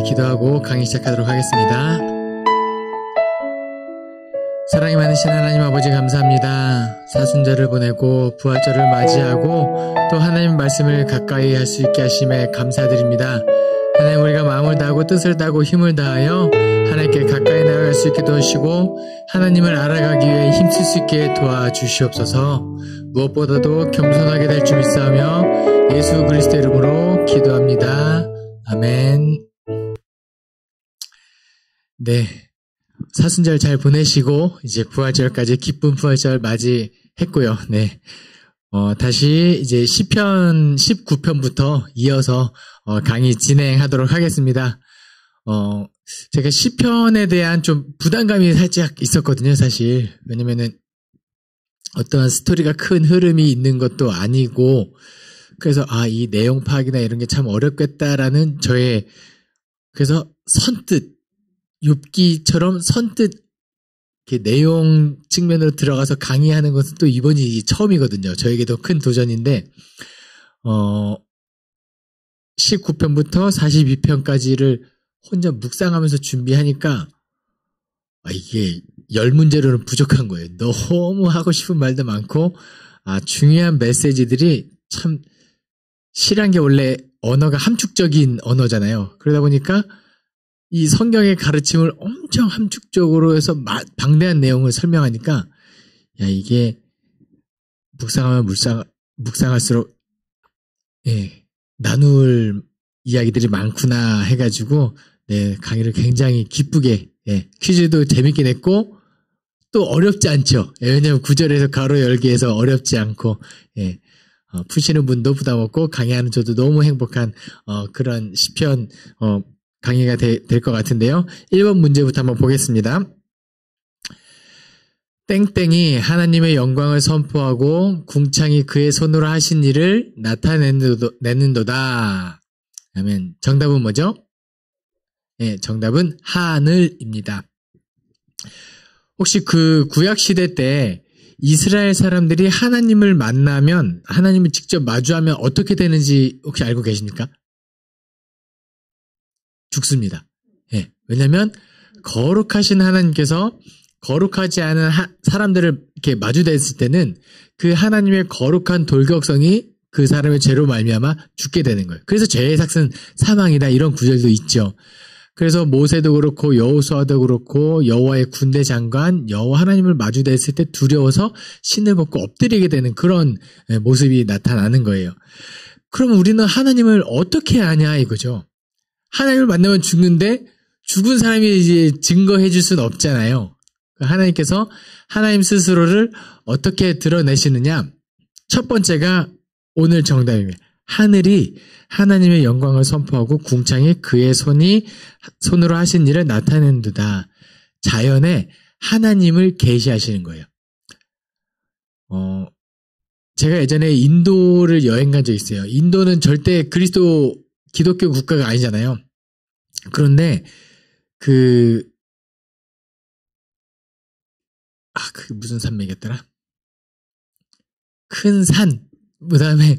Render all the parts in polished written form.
기도하고 강의 시작하도록 하겠습니다. 사랑이 많으신 하나님 아버지 감사합니다. 사순절을 보내고 부활절을 맞이하고 또 하나님 말씀을 가까이 할 수 있게 하심에 감사드립니다. 하나님, 우리가 마음을 다하고 뜻을 다하고 힘을 다하여 하나님께 가까이 나아갈 수 있게 도와주시고 하나님을 알아가기 위해 힘쓸 수 있게 도와주시옵소서. 무엇보다도 겸손하게 될 줄 믿사오며 예수 그리스도 이름으로 기도합니다. 아멘. 네, 사순절 잘 보내시고 이제 부활절까지 기쁜 부활절 맞이했고요. 네, 다시 이제 시편 19편부터 이어서 강의 진행하도록 하겠습니다. 제가 시편에 대한 좀 부담감이 살짝 있었거든요, 사실. 왜냐면은 어떠한 스토리가 큰 흐름이 있는 것도 아니고, 그래서 이 내용 파악이나 이런 게 참 어렵겠다라는 저의, 그래서 선뜻 욥기처럼 선뜻 이렇게 내용 측면으로 들어가서 강의하는 것은 또 이번이 처음이거든요. 저에게도 큰 도전인데 19편부터 42편까지를 혼자 묵상하면서 준비하니까 이게 10문제로는 부족한 거예요. 너무 하고 싶은 말도 많고 중요한 메시지들이 참 시란 게 원래 언어가 함축적인 언어잖아요. 그러다 보니까 이 성경의 가르침을 엄청 함축적으로 해서 방대한 내용을 설명하니까 이게 묵상하면 묵상할수록 나눌 이야기들이 많구나 해가지고 강의를 굉장히 기쁘게 퀴즈도 재밌게 냈고 또 어렵지 않죠. 왜냐하면 구절에서 가로 열기해서 어렵지 않고 푸시는 분도 부담 없고 강의하는 저도 너무 행복한 그런 시편 강의가 될 것 같은데요. 1번 문제부터 한번 보겠습니다. 땡땡이 하나님의 영광을 선포하고 궁창이 그의 손으로 하신 일을 나타내는도다. 아멘. 정답은 뭐죠? 정답은 하늘입니다. 혹시 그 구약시대 때 이스라엘 사람들이 하나님을 만나면, 하나님을 직접 마주하면 어떻게 되는지 혹시 알고 계십니까? 죽습니다. 왜냐하면 거룩하신 하나님께서 거룩하지 않은 사람들을 이렇게 마주댔을 때는 그 하나님의 거룩한 돌격성이 그 사람의 죄로 말미암아 죽게 되는 거예요. 그래서 죄의 삭은 사망이다, 이런 구절도 있죠. 그래서 모세도 그렇고 여호수아도 그렇고 여호와의 군대 장관 여호와 하나님을 마주댔을 때 두려워서 신을 벗고 엎드리게 되는 그런 모습이 나타나는 거예요. 그럼 우리는 하나님을 어떻게 아냐 이거죠. 하나님을 만나면 죽는데 죽은 사람이 이제 증거해 줄 수는 없잖아요. 하나님께서 하나님 스스로를 어떻게 드러내시느냐? 첫 번째가 오늘 정답입니다. 하늘이 하나님의 영광을 선포하고 궁창이 그의 손으로 하신 일을 나타낸도다. 자연에 하나님을 계시하시는 거예요. 제가 예전에 인도를 여행 간 적이 있어요. 인도는 절대 기독교 국가가 아니잖아요. 그런데 그게 무슨 산맥이었더라? 큰 산, 그 다음에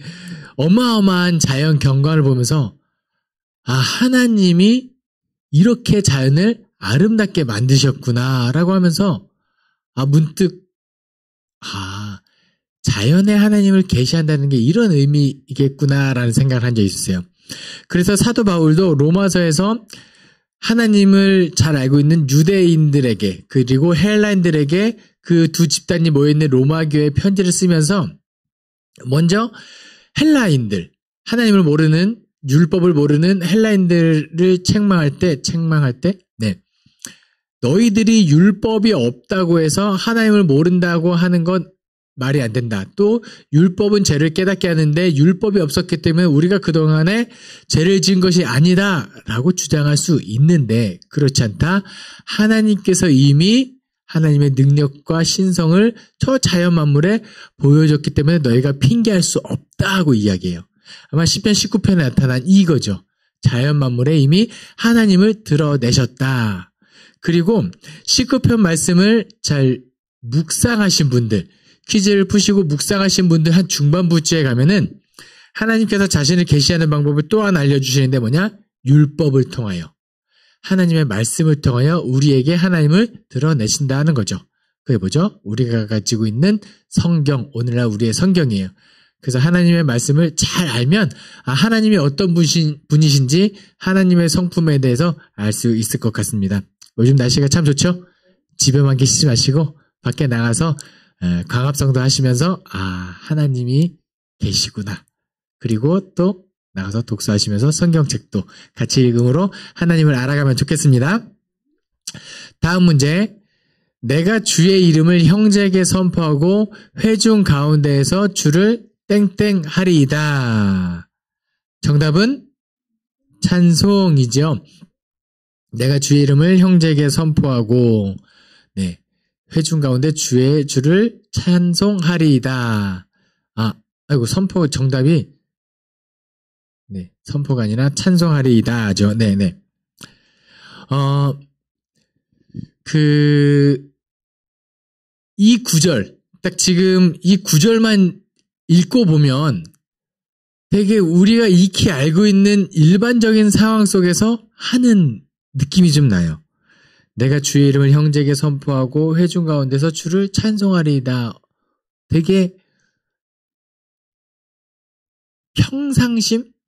어마어마한 자연 경관을 보면서 하나님이 이렇게 자연을 아름답게 만드셨구나 라고 하면서 문득 자연에 하나님을 계시한다는 게 이런 의미이겠구나라는 생각을 한 적이 있었어요. 그래서 사도 바울도 로마서에서 하나님을 잘 알고 있는 유대인들에게 그리고 헬라인들에게 그 두 집단이 모여있는 로마교회 편지를 쓰면서 먼저 헬라인들, 하나님을 모르는, 율법을 모르는 헬라인들을 책망할 때 너희들이 율법이 없다고 해서 하나님을 모른다고 하는 건 말이 안 된다. 또 율법은 죄를 깨닫게 하는데 율법이 없었기 때문에 우리가 그동안에 죄를 지은 것이 아니다 라고 주장할 수 있는데 그렇지 않다. 하나님께서 이미 하나님의 능력과 신성을 저 자연 만물에 보여줬기 때문에 너희가 핑계할 수 없다고 이야기해요. 아마 시편 19편에 나타난 이거죠. 자연 만물에 이미 하나님을 드러내셨다. 그리고 19편 말씀을 잘 묵상하신 분들, 퀴즈를 푸시고 묵상하신 분들 한 중반부쯤에 가면은 하나님께서 자신을 계시하는 방법을 또한 알려주시는데 뭐냐? 율법을 통하여, 하나님의 말씀을 통하여 우리에게 하나님을 드러내신다는 거죠. 그게 뭐죠? 우리가 가지고 있는 성경, 오늘날 우리의 성경이에요. 그래서 하나님의 말씀을 잘 알면 하나님이 어떤 분이신지 하나님의 성품에 대해서 알 수 있을 것 같습니다. 요즘 날씨가 참 좋죠? 집에만 계시지 마시고 밖에 나가서 광합성도 하시면서 하나님이 계시구나. 그리고 또 나가서 독서하시면서 성경책도 같이 읽음으로 하나님을 알아가면 좋겠습니다. 다음 문제. 내가 주의 이름을 형제에게 선포하고 회중 가운데에서 주를 땡땡 하리이다. 정답은 찬송이죠. 내가 주의 이름을 형제에게 선포하고 회중 가운데 주를 찬송하리이다. 선포 정답이 선포가 아니라 찬송하리이다죠. 네네. 이 구절, 딱 지금 이 구절만 읽고 보면 되게 우리가 익히 알고 있는 일반적인 상황 속에서 하는 느낌이 좀 나요. 내가 주의 이름을 형제에게 선포하고 회중 가운데서 주를 찬송하리이다. 되게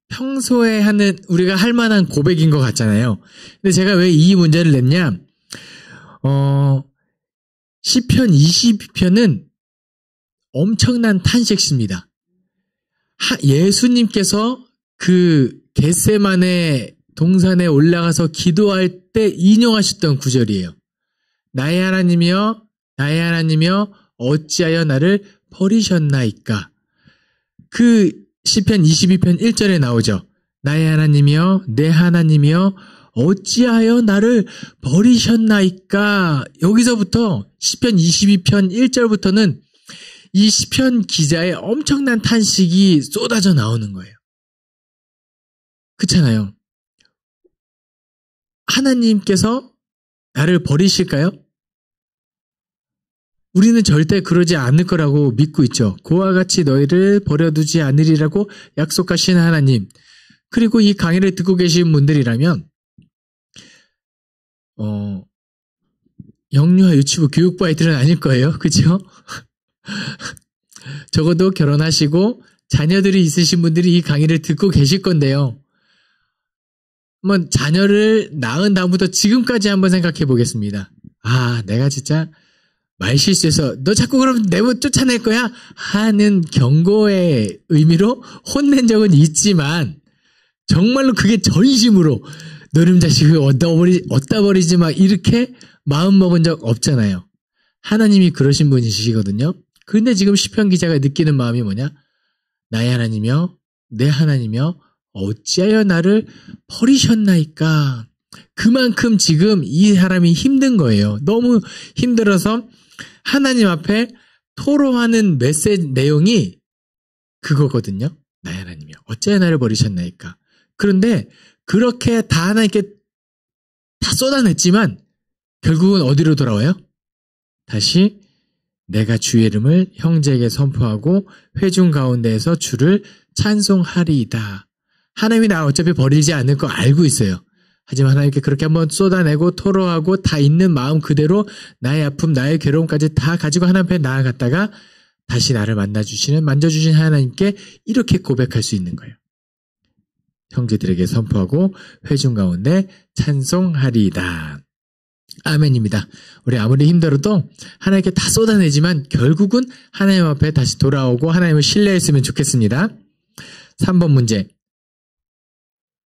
평소에 하는, 우리가 할 만한 고백인 것 같잖아요. 근데 제가 왜 이 문제를 냈냐? 시편 22편은 엄청난 탄식시입니다. 예수님께서 그 겟세마네 동산에 올라가서 기도할 때 인용하셨던 구절이에요. 나의 하나님이여, 나의 하나님이여, 어찌하여 나를 버리셨나이까. 그 시편 22편 1절에 나오죠. 나의 하나님이여, 내 하나님이여, 어찌하여 나를 버리셨나이까. 여기서부터 시편 22편 1절부터는 이 시편 기자의 엄청난 탄식이 쏟아져 나오는 거예요. 그렇잖아요. 하나님께서 나를 버리실까요? 우리는 절대 그러지 않을 거라고 믿고 있죠. 그와 같이 너희를 버려두지 않으리라고 약속하신 하나님. 그리고 이 강의를 듣고 계신 분들이라면 영유아 유치부 교육부 아이들은 아닐 거예요. 그렇죠? 적어도 결혼하시고 자녀들이 있으신 분들이 이 강의를 듣고 계실 건데요. 한번 자녀를 낳은 다음부터 지금까지 한번 생각해 보겠습니다. 내가 진짜 말실수해서 너 자꾸 그러면 내가 쫓아낼 거야? 하는 경고의 의미로 혼낸 적은 있지만 정말로 그게 전심으로 너름 자식을 얻다 버리지 마 이렇게 마음 먹은 적 없잖아요. 하나님이 그러신 분이시거든요. 근데 지금 시편 기자가 느끼는 마음이 뭐냐? 나의 하나님이여, 내 하나님이여, 어찌하여 나를 버리셨나이까. 그만큼 지금 이 사람이 힘든 거예요. 너무 힘들어서 하나님 앞에 토로하는 메시지 내용이 그거거든요. 나의 하나님이여, 어찌하여 나를 버리셨나이까. 그런데 그렇게 다 하나님께 다 쏟아냈지만 결국은 어디로 돌아와요? 다시 내가 주의 이름을 형제에게 선포하고 회중 가운데에서 주를 찬송하리이다. 하나님이 나 어차피 버리지 않을 거 알고 있어요. 하지만 하나님께 그렇게 한번 쏟아내고 토로하고 다 있는 마음 그대로 나의 아픔, 나의 괴로움까지 다 가지고 하나님 앞에 나아갔다가 다시 나를 만져주신 하나님께 이렇게 고백할 수 있는 거예요. 형제들에게 선포하고 회중 가운데 찬송하리이다. 아멘입니다. 우리 아무리 힘들어도 하나님께 다 쏟아내지만 결국은 하나님 앞에 다시 돌아오고 하나님을 신뢰했으면 좋겠습니다. 3번 문제.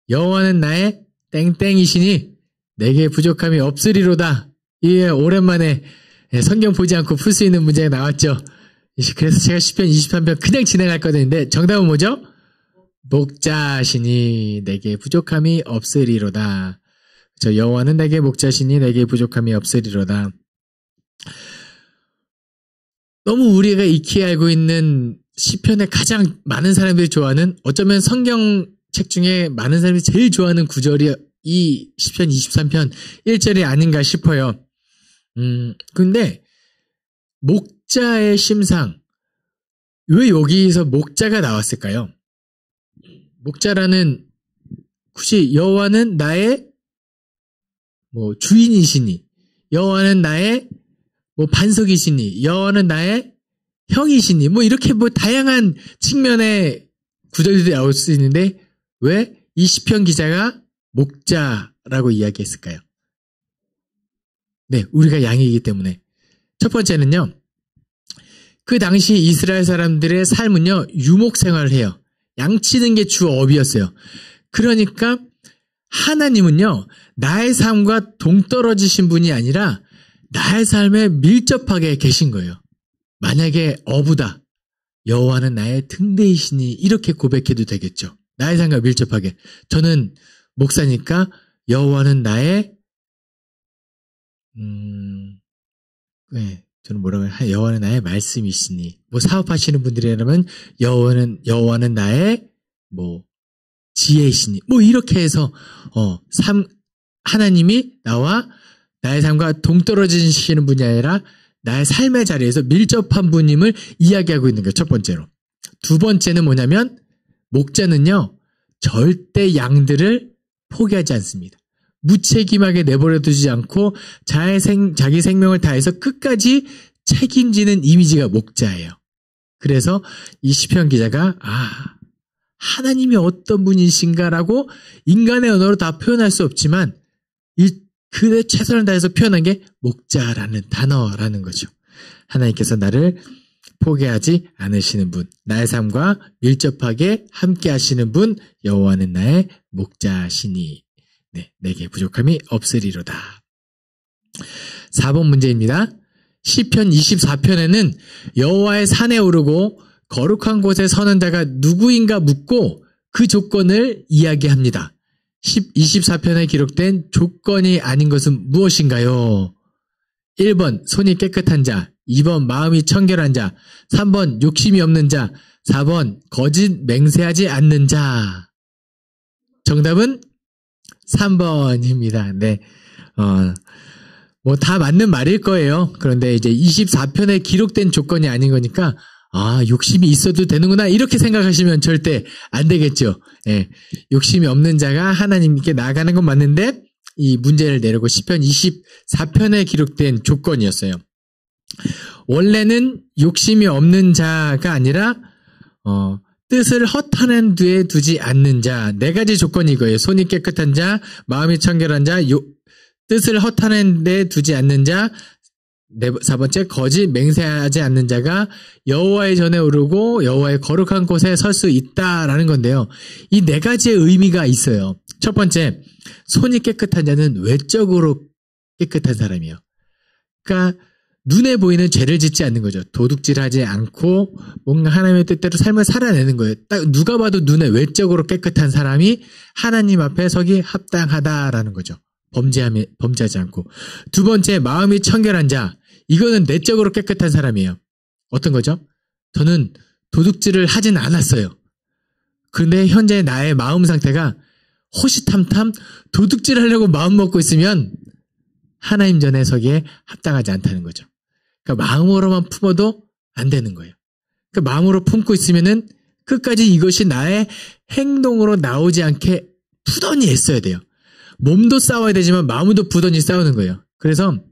여호와는 나의 땡땡이시니 내게 부족함이 없으리로다. 예, 오랜만에 성경 보지 않고 풀 수 있는 문제가 나왔죠. 그래서 제가 시편 23편 그냥 진행할 거였는데 정답은 뭐죠? 목자시니 내게 부족함이 없으리로다. 여호와는 내게 목자시니 내게 부족함이 없으리로다. 너무 우리가 익히 알고 있는 시편에 가장 많은 사람들이 좋아하는, 어쩌면 성경 책 중에 많은 사람들이 제일 좋아하는 구절이 이 시편 23편 1절이 아닌가 싶어요. 근데 목자의 심상, 왜 여기서 목자가 나왔을까요? 목자라는, 굳이 여호와는 나의 주인이시니, 여호와는 나의 반석이시니, 여호와는 나의 형이시니, 이렇게 다양한 측면의 구절들이 나올 수 있는데 왜 이 시편 기자가 목자라고 이야기했을까요? 네, 우리가 양이기 때문에. 첫 번째는요, 그 당시 이스라엘 사람들의 삶은요, 유목 생활을 해요. 양치는 게 주 업이었어요. 그러니까 하나님은요, 나의 삶과 동떨어지신 분이 아니라 나의 삶에 밀접하게 계신 거예요. 만약에 어부다, 여호와는 나의 등대이시니, 이렇게 고백해도 되겠죠. 나의 삶과 밀접하게. 저는 목사니까 여호와는 나의 저는 뭐라고 해요? 여호와는 나의 말씀이시니. 사업하시는 분들이라면 여호와는 나의 지혜이시니. 이렇게 해서 하나님이 나의 삶과 동떨어지시는 분이 아니라 나의 삶의 자리에서 밀접한 분임을 이야기하고 있는 거예요. 첫 번째로. 두 번째는 뭐냐면, 목자는요, 절대 양들을 포기하지 않습니다. 무책임하게 내버려 두지 않고 자기 생명을 다해서 끝까지 책임지는 이미지가 목자예요. 그래서 이 시편 기자가 하나님이 어떤 분이신가라고 인간의 언어로 다 표현할 수 없지만 그의 최선을 다해서 표현한 게 목자라는 단어라는 거죠. 하나님께서 나를 포기하지 않으시는 분, 나의 삶과 밀접하게 함께 하시는 분, 여호와는 나의 목자시니 네, 내게 부족함이 없으리로다. 4번 문제입니다. 시편 24편에는 여호와의 산에 오르고 거룩한 곳에 서는 자가 누구인가 묻고 그 조건을 이야기합니다. 24편에 기록된 조건이 아닌 것은 무엇인가요? 1번 손이 깨끗한 자, 2번 마음이 청결한 자, 3번 욕심이 없는 자, 4번 거짓 맹세하지 않는 자. 정답은 3번입니다. 네. 다 맞는 말일 거예요. 그런데 이제 24편에 기록된 조건이 아닌 거니까 욕심이 있어도 되는구나 이렇게 생각하시면 절대 안 되겠죠. 예. 욕심이 없는 자가 하나님께 나아가는 건 맞는데 이 문제를 내려고 시편 24편에 기록된 조건이었어요. 원래는 욕심이 없는 자가 아니라 뜻을 허탄한 데에 두지 않는 자. 4가지 조건이 이거예요. 손이 깨끗한 자, 마음이 청결한 자, 뜻을 허탄한 데에 두지 않는 자, 4번째 거짓 맹세하지 않는 자가 여호와의 전에 오르고 여호와의 거룩한 곳에 설 수 있다라는 건데요. 이 4가지의 의미가 있어요. 첫 번째, 손이 깨끗한 자는 외적으로 깨끗한 사람이에요. 그러니까 눈에 보이는 죄를 짓지 않는 거죠. 도둑질하지 않고 뭔가 하나님의 뜻대로 삶을 살아내는 거예요. 딱 누가 봐도 눈에 외적으로 깨끗한 사람이 하나님 앞에 서기 합당하다라는 거죠. 범죄하지 않고. 두 번째, 마음이 청결한 자. 이거는 내적으로 깨끗한 사람이에요. 어떤 거죠? 저는 도둑질을 하진 않았어요. 그런데 현재 나의 마음 상태가 호시탐탐 도둑질 하려고 마음 먹고 있으면 하나님 전에 서기에 합당하지 않다는 거죠. 그러니까 마음으로만 품어도 안 되는 거예요. 그러니까 마음으로 품고 있으면은 끝까지 이것이 나의 행동으로 나오지 않게 부단히 애써야 돼요. 몸도 싸워야 되지만 마음도 부단히 싸우는 거예요. 그래서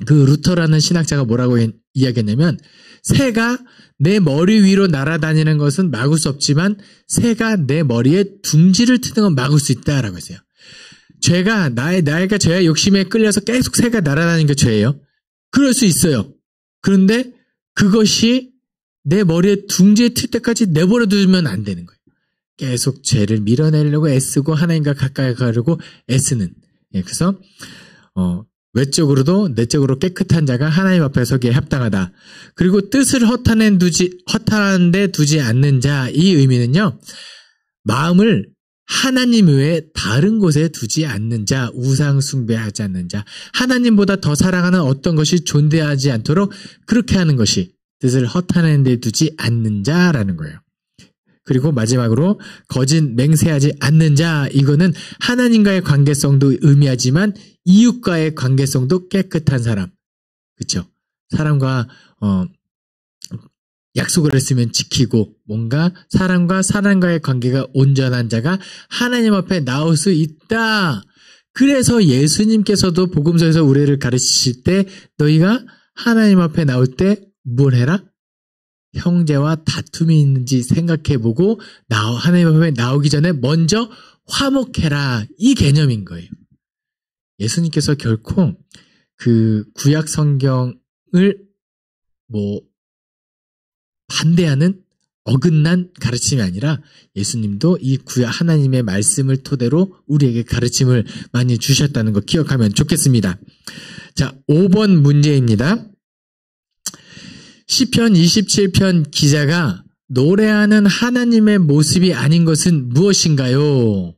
그 루터라는 신학자가 뭐라고 이야기했냐면, 새가 내 머리 위로 날아다니는 것은 막을 수 없지만 새가 내 머리에 둥지를 트는 건 막을 수 있다라고 했어요. 나이가 죄의 욕심에 끌려서 계속 새가 날아다니는 게 죄예요. 그럴 수 있어요. 그런데 그것이 내 머리에 둥지에 튈 때까지 내버려 두면 안 되는 거예요. 계속 죄를 밀어내려고 애쓰고 하나님과 가까이 가려고 애쓰는. 그래서 외적으로도 내적으로 깨끗한 자가 하나님 앞에 서기에 합당하다. 그리고 뜻을 허탄한 데 두지 않는 자, 이 의미는요, 마음을 하나님 외에 다른 곳에 두지 않는 자, 우상 숭배하지 않는 자, 하나님보다 더 사랑하는 어떤 것이 존재하지 않도록 그렇게 하는 것이 뜻을 허탄한 데 두지 않는 자라는 거예요. 그리고 마지막으로 거짓 맹세하지 않는 자. 이거는 하나님과의 관계성도 의미하지만 이웃과의 관계성도 깨끗한 사람. 그렇죠? 사람과 약속을 했으면 지키고 뭔가 사람과의 관계가 온전한 자가 하나님 앞에 나올 수 있다. 그래서 예수님께서도 복음서에서 우리를 가르치실 때 너희가 하나님 앞에 나올 때 뭘 해라? 형제와 다툼이 있는지 생각해보고 하나님 앞에 나오기 전에 먼저 화목해라. 이 개념인 거예요. 예수님께서 결코 그 구약 성경을 반대하는 어긋난 가르침이 아니라 예수님도 이 구약 하나님의 말씀을 토대로 우리에게 가르침을 많이 주셨다는 거 기억하면 좋겠습니다. 자, 5번 문제입니다. 시편 27편 기자가 노래하는 하나님의 모습이 아닌 것은 무엇인가요?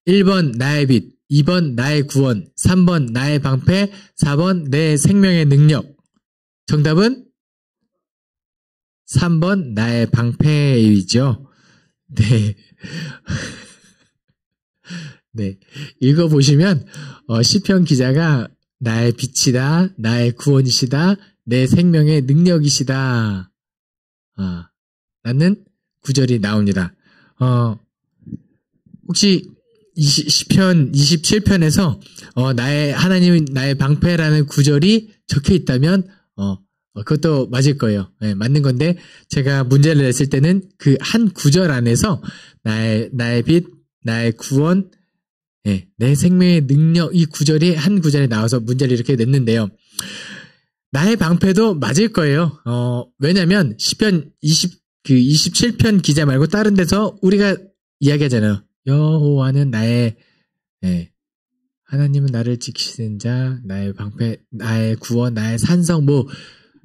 1번 나의 빛, 2번 나의 구원, 3번 나의 방패, 4번 내 생명의 능력. 정답은 3번 나의 방패이죠. 네. 네. 읽어보시면 시편 기자가 나의 빛이다, 나의 구원이시다, 내 생명의 능력이시다. 라는 구절이 나옵니다. 혹시 시편 27편에서 하나님은 나의 방패라는 구절이 적혀 있다면 그것도 맞을 거예요. 네, 맞는 건데 제가 문제를 냈을 때는 그 한 구절 안에서 나의 빛, 나의 구원, 네, 내 생명의 능력 이 구절이 한 구절에 나와서 문제를 이렇게 냈는데요. 나의 방패도 맞을 거예요. 왜냐면 시편 27편 기자 말고 다른 데서 우리가 이야기하잖아요. 여호와는 나의 하나님은 나를 지키시는 자, 나의 방패, 나의 구원, 나의 산성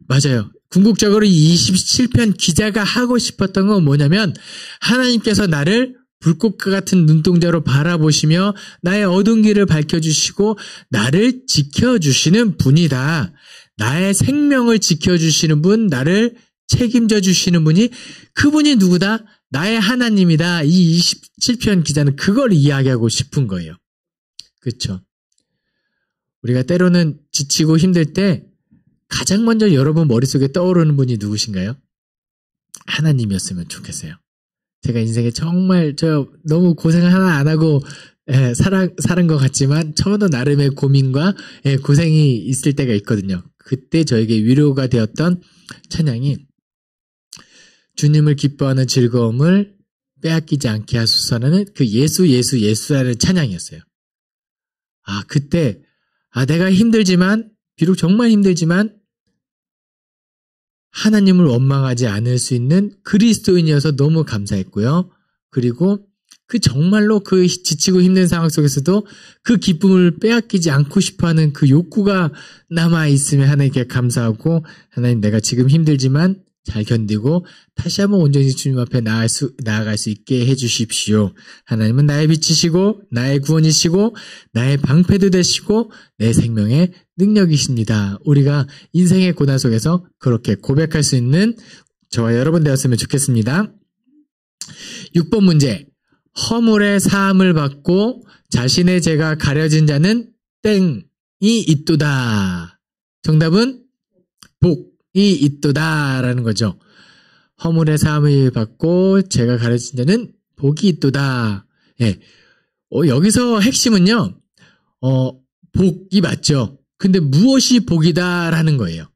맞아요. 궁극적으로 이 27편 기자가 하고 싶었던 건 뭐냐면 하나님께서 나를 불꽃과 같은 눈동자로 바라보시며 나의 어두운 길을 밝혀주시고 나를 지켜주시는 분이다. 나의 생명을 지켜주시는 분, 나를 책임져 주시는 분이 그분이 누구다? 나의 하나님이다. 이 27편 기자는 그걸 이야기하고 싶은 거예요. 그렇죠? 우리가 때로는 지치고 힘들 때 가장 먼저 여러분 머릿속에 떠오르는 분이 누구신가요? 하나님이었으면 좋겠어요. 제가 인생에 정말 너무 고생을 하나 안 하고 살은 것 같지만 저도 나름의 고민과 고생이 있을 때가 있거든요. 그때 저에게 위로가 되었던 찬양이 주님을 기뻐하는 즐거움을 빼앗기지 않게 하소서라는 그 예수라는 찬양이었어요. 그때 내가 힘들지만 비록 정말 힘들지만 하나님을 원망하지 않을 수 있는 그리스도인이어서 너무 감사했고요. 그리고 정말로 그 지치고 힘든 상황 속에서도 그 기쁨을 빼앗기지 않고 싶어하는 그 욕구가 남아있으면 하나님께 감사하고 하나님 내가 지금 힘들지만 잘 견디고 다시 한번 온전히 주님 앞에 나아갈 수 있게 해주십시오. 하나님은 나의 빛이시고 나의 구원이시고 나의 방패도 되시고 내 생명의 능력이십니다. 우리가 인생의 고난 속에서 그렇게 고백할 수 있는 저와 여러분 되었으면 좋겠습니다. 6번 문제. 허물의 사함을 받고 자신의 죄가 가려진 자는 땡이 있도다. 정답은 복이 있도다라는 거죠. 허물의 사함을 받고 죄가 가려진 자는 복이 있도다. 예. 여기서 핵심은요. 복이 맞죠. 근데 무엇이 복이다라는 거예요.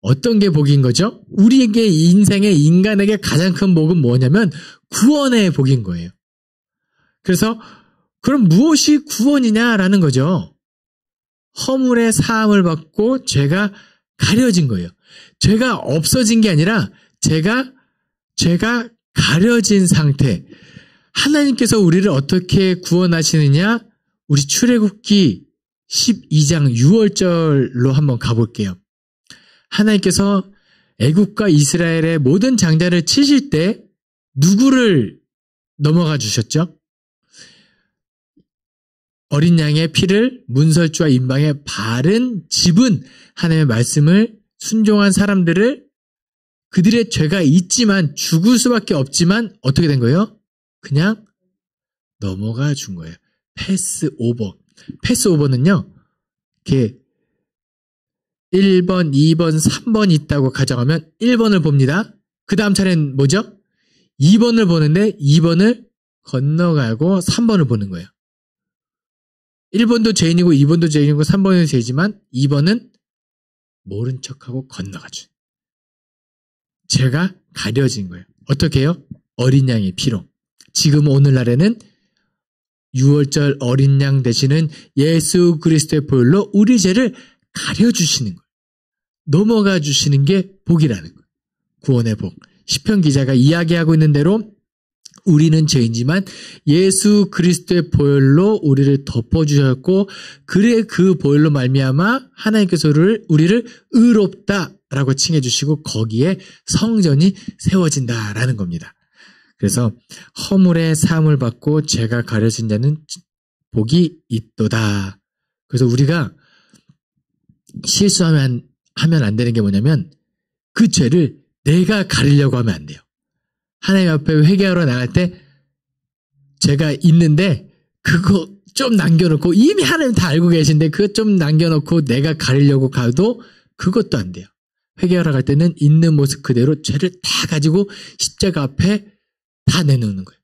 어떤 게 복인 거죠? 우리에게 인간에게 가장 큰 복은 뭐냐면 구원의 복인 거예요. 그래서 그럼 무엇이 구원이냐라는 거죠. 허물의 사함을 받고 죄가 가려진 거예요. 죄가 없어진 게 아니라 죄가 가려진 상태. 하나님께서 우리를 어떻게 구원하시느냐? 우리 출애굽기 12장 6월절로 한번 가볼게요. 하나님께서 애굽과 이스라엘의 모든 장자를 치실 때 누구를 넘어가 주셨죠? 어린 양의 피를 문설주와 임방에 바른 집은 하나님의 말씀을 순종한 사람들을 그들의 죄가 있지만 죽을 수밖에 없지만 어떻게 된 거예요? 그냥 넘어가 준 거예요. 패스오버. 패스오버는요. 이렇게 1번, 2번, 3번 있다고 가정하면 1번을 봅니다. 그 다음 차례는 뭐죠? 2번을 보는데 2번을 건너가고 3번을 보는 거예요. 1번도 죄인이고 2번도 죄인이고 3번은 죄지만 2번은 모른 척하고 건너가죠. 죄가 가려진 거예요. 어떻게 해요? 어린 양의 피로. 지금 오늘날에는 6월절 어린 양 되시는 예수 그리스도의 보혈로 우리 죄를 가려주시는 거예요. 넘어가 주시는 게 복이라는 거예요. 구원의 복. 시편 기자가 이야기하고 있는 대로 우리는 죄인지만 예수 그리스도의 보혈로 우리를 덮어주셨고 그래 그 보혈로 말미암아 하나님께서 우리를 의롭다라고 칭해주시고 거기에 성전이 세워진다라는 겁니다. 그래서 허물의 사함을 받고 죄가 가려진 자는 복이 있도다. 그래서 우리가 실수하면 안 되는 게 뭐냐면 그 죄를 내가 가리려고 하면 안 돼요. 하나님 앞에 회개하러 나갈 때 죄가 있는데 그거 좀 남겨놓고 이미 하나님 다 알고 계신데 그거 좀 남겨놓고 내가 가리려고 가도 그것도 안 돼요. 회개하러 갈 때는 있는 모습 그대로 죄를 다 가지고 십자가 앞에 다 내놓는 거예요.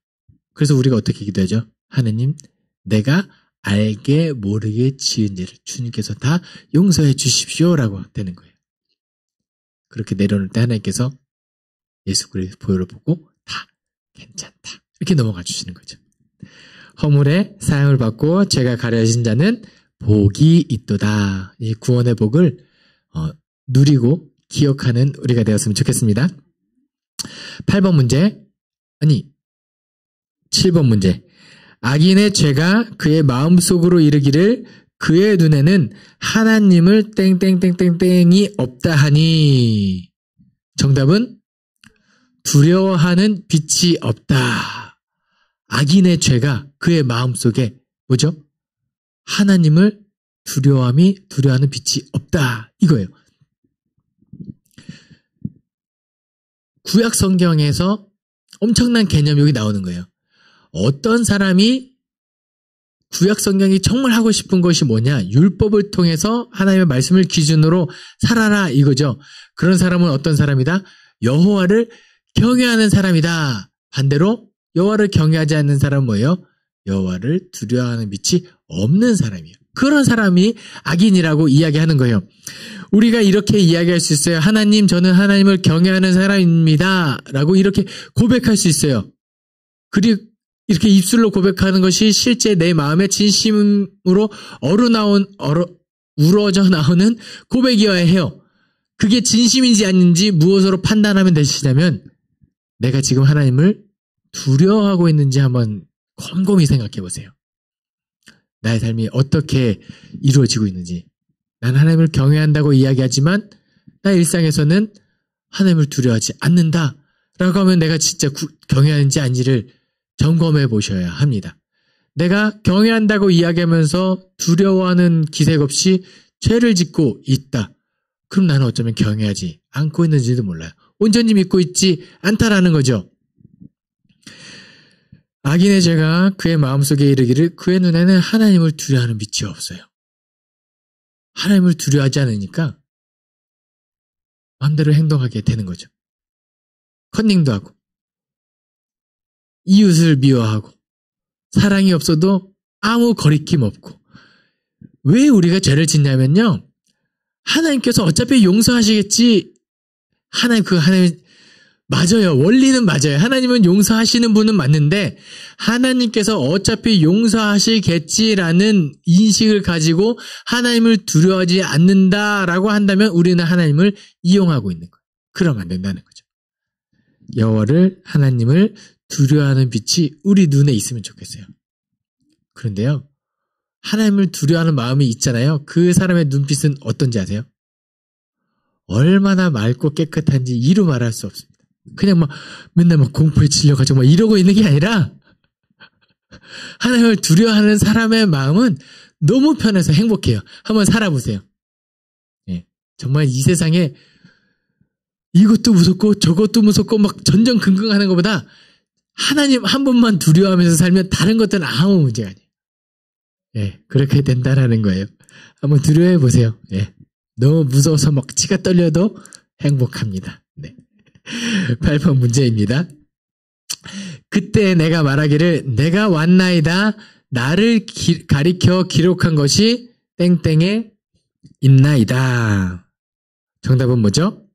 그래서 우리가 어떻게 기도하죠? 하나님, 내가 알게 모르게 지은 죄를 주님께서 다 용서해 주십시오라고 되는 거예요. 그렇게 내려놓을 때 하나님께서 예수 그리스도의 보혈을 보고 다 괜찮다. 이렇게 넘어가 주시는 거죠. 허물의 사함을 받고 죄가 가려진 자는 복이 있도다. 이 구원의 복을 누리고 기억하는 우리가 되었으면 좋겠습니다. 8번 문제. 7번 문제. 악인의 죄가 그의 마음속으로 이르기를 그의 눈에는 하나님을 땡땡땡땡땡이 없다 하니. 정답은 두려워하는 빛이 없다. 악인의 죄가 그의 마음속에 뭐죠? 하나님을 두려워하는 빛이 없다. 이거예요. 구약 성경에서 엄청난 개념이 여기 나오는 거예요. 어떤 사람이 구약 성경이 정말 하고 싶은 것이 뭐냐? 율법을 통해서 하나님의 말씀을 기준으로 살아라 이거죠. 그런 사람은 어떤 사람이다? 여호와를 경외하는 사람이다. 반대로 여호와를 경외하지 않는 사람은 뭐예요? 여호와를 두려워하는 빛이 없는 사람이에요. 그런 사람이 악인이라고 이야기하는 거예요. 우리가 이렇게 이야기할 수 있어요. 하나님, 저는 하나님을 경외하는 사람입니다. 라고 이렇게 고백할 수 있어요. 그리고 이렇게 입술로 고백하는 것이 실제 내 마음의 진심으로 우러져 나오는 고백이어야 해요. 그게 진심인지 아닌지 무엇으로 판단하면 되시냐면 내가 지금 하나님을 두려워하고 있는지 한번 곰곰이 생각해 보세요. 나의 삶이 어떻게 이루어지고 있는지. 난 하나님을 경외한다고 이야기하지만 나의 일상에서는 하나님을 두려워하지 않는다 라고 하면 내가 진짜 경외하는지 아닌지를 점검해 보셔야 합니다. 내가 경외한다고 이야기하면서 두려워하는 기색 없이 죄를 짓고 있다. 그럼 나는 어쩌면 경외하지 않고 있는지도 몰라요. 온전히 믿고 있지 않다라는 거죠. 악인의 죄가 그의 마음속에 이르기를 그의 눈에는 하나님을 두려워하는 빛이 없어요. 하나님을 두려워하지 않으니까 마음대로 행동하게 되는 거죠. 컨닝도 하고 이웃을 미워하고 사랑이 없어도 아무 거리낌 없고. 왜 우리가 죄를 짓냐면요. 하나님께서 어차피 용서하시겠지. 하나님 맞아요. 원리는 맞아요. 하나님은 용서하시는 분은 맞는데 하나님께서 어차피 용서하시겠지라는 인식을 가지고 하나님을 두려워하지 않는다라고 한다면 우리는 하나님을 이용하고 있는 거예요. 그러면 안 된다는 거죠. 여호와를 하나님을 두려워하는 빛이 우리 눈에 있으면 좋겠어요. 그런데요. 하나님을 두려워하는 마음이 있잖아요. 그 사람의 눈빛은 어떤지 아세요? 얼마나 맑고 깨끗한지 이루 말할 수 없습니다. 그냥 맨날 공포에 질려가지고 이러고 있는 게 아니라 하나님을 두려워하는 사람의 마음은 너무 편해서 행복해요. 한번 살아보세요. 예, 정말 이 세상에 이것도 무섭고 저것도 무섭고 막 전전긍긍하는 것보다 하나님 한 분만 두려워하면서 살면 다른 것들은 아무 문제가 아니에요. 예, 그렇게 된다라는 거예요. 한번 두려워해 보세요. 예, 너무 무서워서 막 치가 떨려도 행복합니다. 네. 8번 문제입니다. 그때 내가 말하기를 내가 왔나이다. 나를 가리켜 기록한 것이 땡땡에 있나이다. 정답은 뭐죠?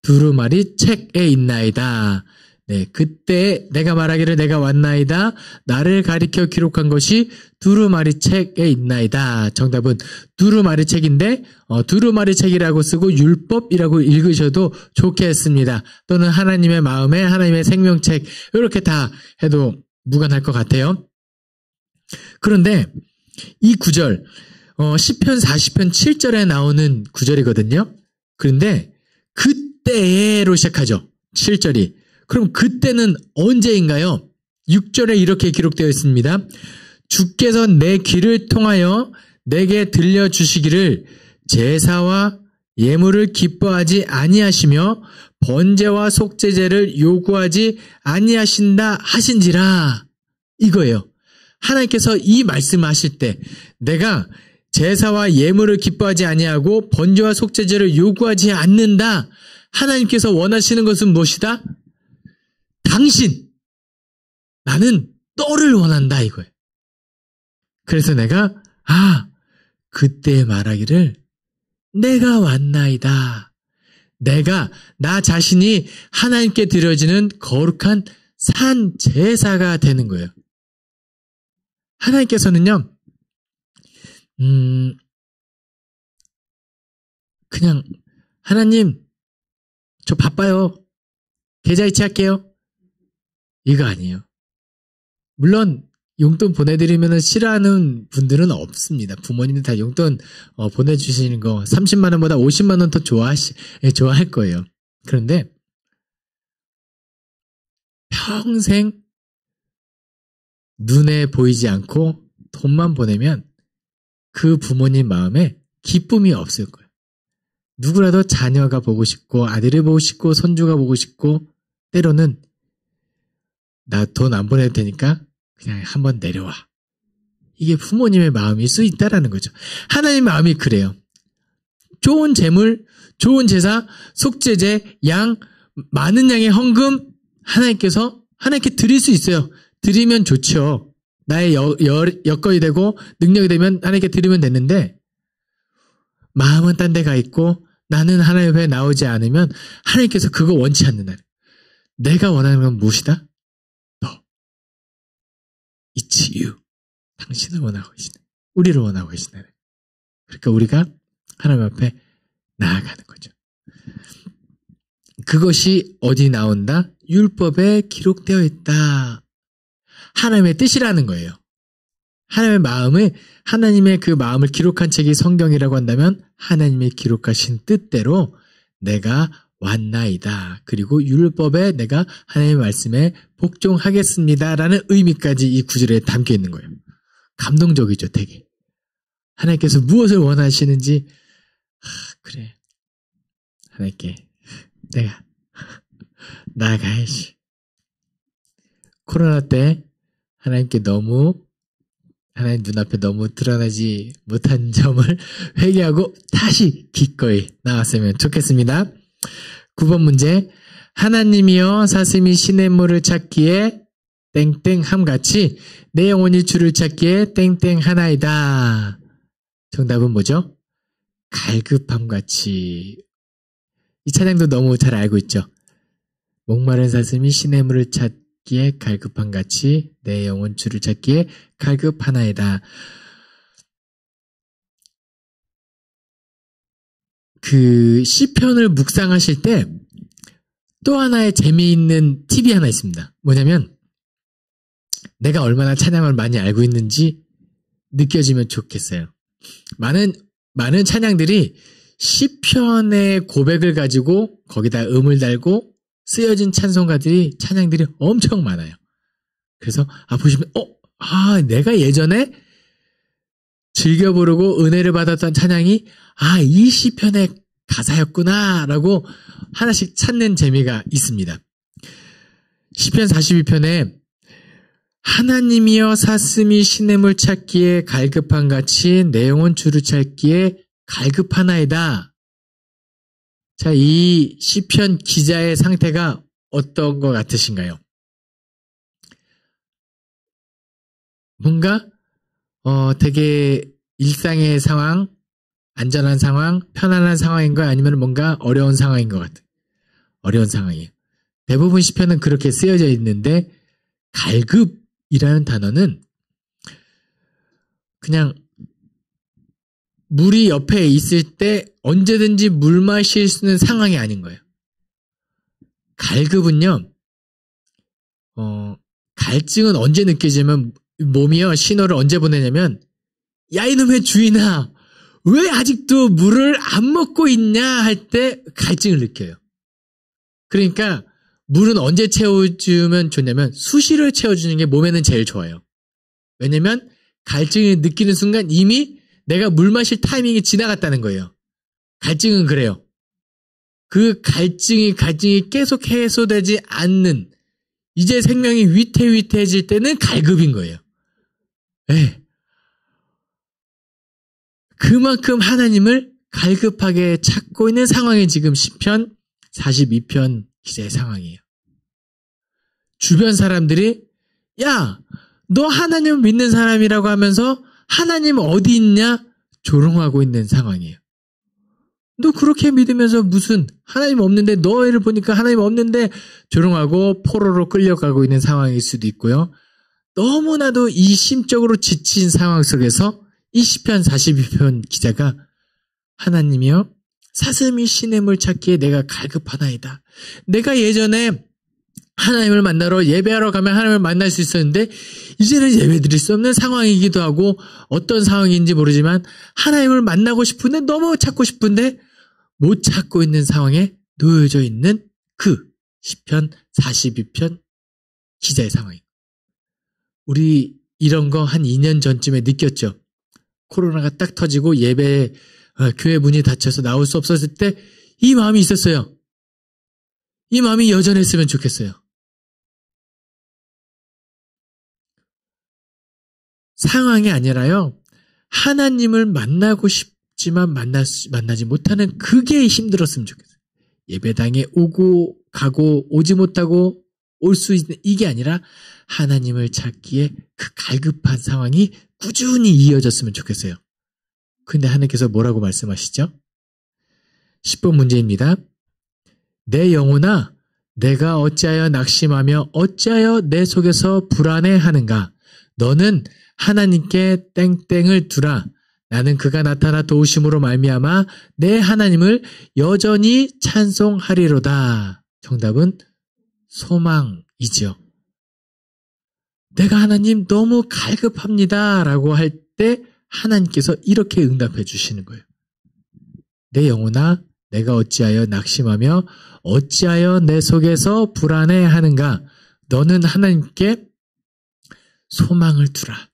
두루마리 책에 있나이다. 네, 그때 내가 말하기를 내가 왔나이다. 나를 가리켜 기록한 것이 두루마리 책에 있나이다. 정답은 두루마리 책인데 두루마리 책이라고 쓰고 율법이라고 읽으셔도 좋겠습니다. 또는 하나님의 마음에 하나님의 생명책 이렇게 다 해도 무관할 것 같아요. 그런데 이 구절 시편 40편 7절에 나오는 구절이거든요. 그런데 그때로 시작하죠. 7절이. 그럼 그때는 언제인가요? 6절에 이렇게 기록되어 있습니다. 주께서 내 귀를 통하여 내게 들려주시기를 제사와 예물을 기뻐하지 아니하시며 번제와 속죄제를 요구하지 아니하신다 하신지라. 이거예요. 하나님께서 이 말씀을 하실 때 내가 제사와 예물을 기뻐하지 아니하고 번제와 속죄제를 요구하지 않는다. 하나님께서 원하시는 것은 무엇이다? 당신, 나는 너를 원한다 이거예요. 그래서 내가 그때 말하기를 내가 왔나이다. 내가 나 자신이 하나님께 드려지는 거룩한 산 제사가 되는 거예요. 하나님께서는요, 그냥 하나님 저 바빠요. 계좌이체 할게요. 이거 아니에요. 물론 용돈 보내드리면 싫어하는 분들은 없습니다. 부모님들 다 용돈 보내주시는 거 30만 원보다 50만 원 더 좋아할 거예요. 그런데 평생 눈에 보이지 않고 돈만 보내면 그 부모님 마음에 기쁨이 없을 거예요. 누구라도 자녀가 보고 싶고 아들이 보고 싶고 손주가 보고 싶고 때로는 나 돈 안 보내도 되니까 그냥 한번 내려와. 이게 부모님의 마음일 수 있다라는 거죠. 하나님의 마음이 그래요. 좋은 재물, 좋은 제사, 속죄제, 양, 많은 양의 헌금 하나님께 드릴 수 있어요. 드리면 좋죠. 나의 여건이 되고 능력이 되면 하나님께 드리면 되는데 마음은 딴 데 가 있고 나는 하나님 앞에 나오지 않으면 하나님께서 그거 원치 않는다. 내가 원하는 건 무엇이다? 너. It's you. 당신을 원하고 계시네. 우리를 원하고 계시네. 그러니까 우리가 하나님 앞에 나아가는 거죠. 그것이 어디 나온다? 율법에 기록되어 있다. 하나님의 뜻이라는 거예요. 하나님의 마음을, 하나님의 그 마음을 기록한 책이 성경이라고 한다면 하나님의 기록하신 뜻대로 내가 왔나이다. 그리고 율법에 내가 하나님의 말씀에 복종하겠습니다라는 의미까지 이 구절에 담겨 있는 거예요. 감동적이죠, 되게. 하나님께서 무엇을 원하시는지, 그래. 하나님께 내가 나아가야지. 코로나 때 하나님께 하나님 눈앞에 너무 드러나지 못한 점을 회개하고 다시 기꺼이 나왔으면 좋겠습니다. 9번 문제. 하나님이여 사슴이 시냇물을 찾기에 땡땡함같이 내 영혼이 주를 찾기에 땡땡하나이다. 정답은 뭐죠? 갈급함같이. 이 찬양도 너무 잘 알고 있죠. 목마른 사슴이 시냇물을 찾기에 갈급함같이 내 영혼 주를 찾기에 갈급하나이다. 그 시편을 묵상하실 때 또 하나의 재미있는 팁이 하나 있습니다. 뭐냐면 내가 얼마나 찬양을 많이 알고 있는지 느껴지면 좋겠어요. 많은 찬양들이 시편의 고백을 가지고 거기다 음을 달고 쓰여진 찬양들이 엄청 많아요. 그래서 보시면 내가 예전에 즐겨 부르고 은혜를 받았던 찬양이 이 시편에 가사였구나라고 하나씩 찾는 재미가 있습니다. 시편 42편에 하나님이여 사슴이 시냇물 찾기에 갈급한 같이 내 영혼 주를 찾기에 갈급하나이다. 자, 이 시편 기자의 상태가 어떤 것 같으신가요? 뭔가 되게 일상의 상황, 안전한 상황, 편안한 상황인 거야? 아니면 뭔가 어려운 상황인 것 같아? 어려운 상황이에요. 대부분 시편은 그렇게 쓰여져 있는데 갈급이라는 단어는 그냥 물이 옆에 있을 때 언제든지 물 마실 수 있는 상황이 아닌 거예요. 갈급은요, 갈증은 언제 느껴지면 몸이요, 신호를 언제 보내냐면, 야, 이놈의 주인아, 왜 아직도 물을 안 먹고 있냐 할 때 갈증을 느껴요. 그러니까, 물은 언제 채워주면 좋냐면, 수시로 채워주는 게 몸에는 제일 좋아요. 왜냐면, 갈증을 느끼는 순간 이미 내가 물 마실 타이밍이 지나갔다는 거예요. 갈증은 그래요. 그 갈증이 계속 해소되지 않는, 이제 생명이 위태위태해질 때는 갈급인 거예요. 네. 그만큼 하나님을 갈급하게 찾고 있는 상황이 지금 시편 42편 기자의 상황이에요. 주변 사람들이 야, 너 하나님 믿는 사람이라고 하면서 하나님 어디 있냐? 조롱하고 있는 상황이에요. 너 그렇게 믿으면서 무슨 하나님 없는데, 너희를 보니까 하나님 없는데 조롱하고 포로로 끌려가고 있는 상황일 수도 있고요. 너무나도 이 심적으로 지친 상황 속에서 이 시편 42편 기자가 하나님이여 사슴이 시냇물 찾기에 내가 갈급하나이다. 내가 예전에 하나님을 만나러 예배하러 가면 하나님을 만날 수 있었는데 이제는 예배드릴 수 없는 상황이기도 하고 어떤 상황인지 모르지만 하나님을 만나고 싶은데 너무 찾고 싶은데 못 찾고 있는 상황에 놓여져 있는 그 시편 42편 기자의 상황입니다. 우리 이런 거 한 2년 전쯤에 느꼈죠. 코로나가 딱 터지고 교회 문이 닫혀서 나올 수 없었을 때 이 마음이 있었어요. 이 마음이 여전했으면 좋겠어요. 상황이 아니라요. 하나님을 만나고 싶지만 만나지 못하는 그게 힘들었으면 좋겠어요. 예배당에 오고 가고 오지 못하고 올 수 있는 이게 아니라 하나님을 찾기에 그 갈급한 상황이 꾸준히 이어졌으면 좋겠어요. 근데 하나님께서 뭐라고 말씀하시죠? 10번 문제입니다. 내 영혼아, 내가 어찌하여 낙심하며 어찌하여 내 속에서 불안해하는가? 너는 하나님께 땡땡을 두라. 나는 그가 나타나 도우심으로 말미암아 내 하나님을 여전히 찬송하리로다. 정답은 소망이죠. 내가 하나님 너무 갈급합니다 라고 할 때 하나님께서 이렇게 응답해 주시는 거예요. 내 영혼아, 내가 어찌하여 낙심하며 어찌하여 내 속에서 불안해하는가? 너는 하나님께 소망을 두라.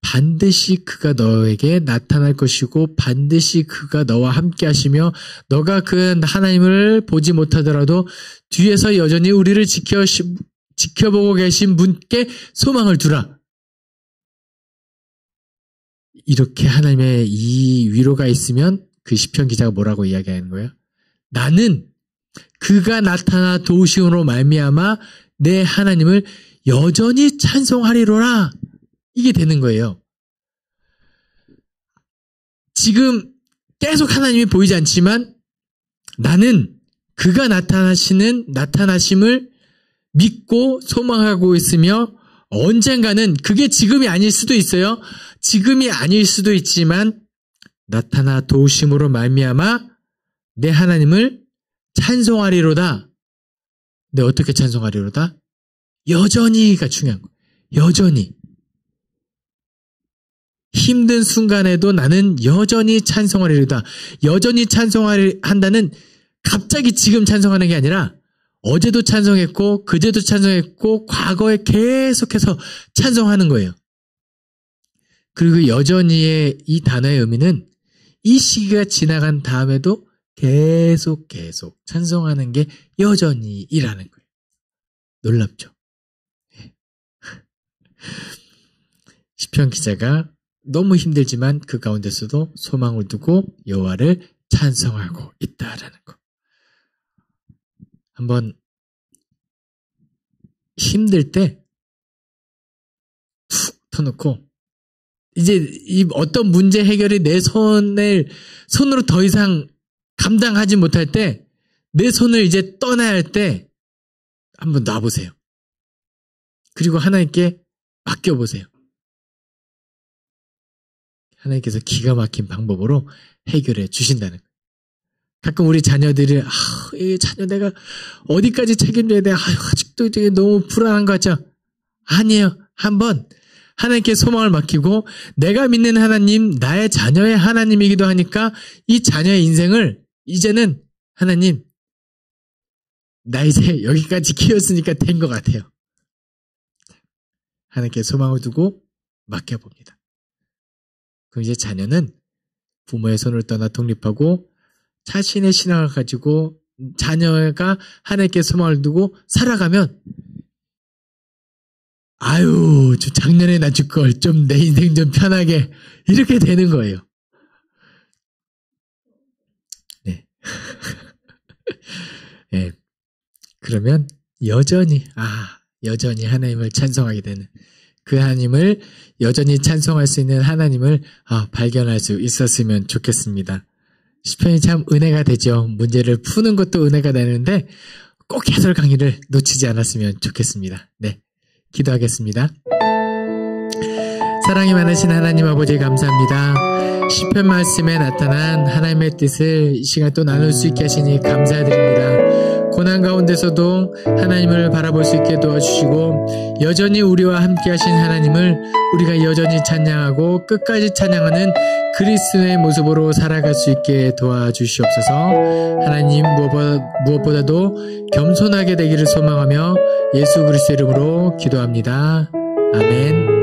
반드시 그가 너에게 나타날 것이고 반드시 그가 너와 함께 하시며 너가 그 하나님을 보지 못하더라도 뒤에서 여전히 우리를 지켜보고 계신 분께 소망을 두라. 이렇게 하나님의 이 위로가 있으면 그 시편 기자가 뭐라고 이야기하는 거예요? 나는 그가 나타나 도우심으로 말미암아 내 하나님을 여전히 찬송하리로라. 이게 되는 거예요. 지금 계속 하나님이 보이지 않지만 나는 그가 나타나심을 믿고 소망하고 있으며 언젠가는 그게 지금이 아닐 수도 있어요. 지금이 아닐 수도 있지만 나타나 도우심으로 말미암아 내 하나님을 찬송하리로다. 근데 어떻게 찬송하리로다? 여전히가 중요한 거예요. 여전히. 힘든 순간에도 나는 여전히 찬송하리로다. 여전히 찬송한다는 갑자기 지금 찬송하는 게 아니라 어제도 찬송했고 그제도 찬송했고 과거에 계속해서 찬송하는 거예요. 그리고 여전히의 이 단어의 의미는 이 시기가 지나간 다음에도 계속 찬송하는 게 여전히 일하는 거예요. 놀랍죠? 네. 시편 기자가 너무 힘들지만 그 가운데서도 소망을 두고 여호와를 찬송하고 있다라는 거. 한번 힘들 때 툭 터놓고 이제 이 어떤 문제 해결이 내 손으로 더 이상 감당하지 못할 때 내 손을 이제 떠나야 할 때 한번 놔보세요. 그리고 하나님께 맡겨보세요. 하나님께서 기가 막힌 방법으로 해결해 주신다는 거예요. 가끔 우리 자녀들이 이 자녀 내가 어디까지 책임져야 돼? 아직도 되게 너무 불안한 것 같죠? 아니에요. 한번 하나님께 소망을 맡기고 내가 믿는 하나님, 나의 자녀의 하나님이기도 하니까 이 자녀의 인생을 이제는 하나님, 나 이제 여기까지 키웠으니까 된 것 같아요. 하나님께 소망을 두고 맡겨봅니다. 그럼 이제 자녀는 부모의 손을 떠나 독립하고 자신의 신앙을 가지고 자녀가 하나님께 소망을 두고 살아가면 아유, 저 작년에 나 줄 걸 좀 내 인생 좀 편하게 이렇게 되는 거예요. 네. 네. 그러면 여전히 하나님을 찬송하게 되는 그 하나님을 여전히 찬송할 수 있는 하나님을 발견할 수 있었으면 좋겠습니다. 시편이 참 은혜가 되죠. 문제를 푸는 것도 은혜가 되는데 꼭 해설 강의를 놓치지 않았으면 좋겠습니다. 네, 기도하겠습니다. 사랑이 많으신 하나님 아버지 감사합니다. 시편 말씀에 나타난 하나님의 뜻을 이 시간 또 나눌 수 있게 하시니 감사드립니다. 고난 가운데서도 하나님을 바라볼 수 있게 도와주시고 여전히 우리와 함께 하신 하나님을 우리가 여전히 찬양하고 끝까지 찬양하는 그리스도의 모습으로 살아갈 수 있게 도와주시옵소서. 하나님 무엇보다도 겸손하게 되기를 소망하며 예수 그리스도 이름으로 기도합니다. 아멘.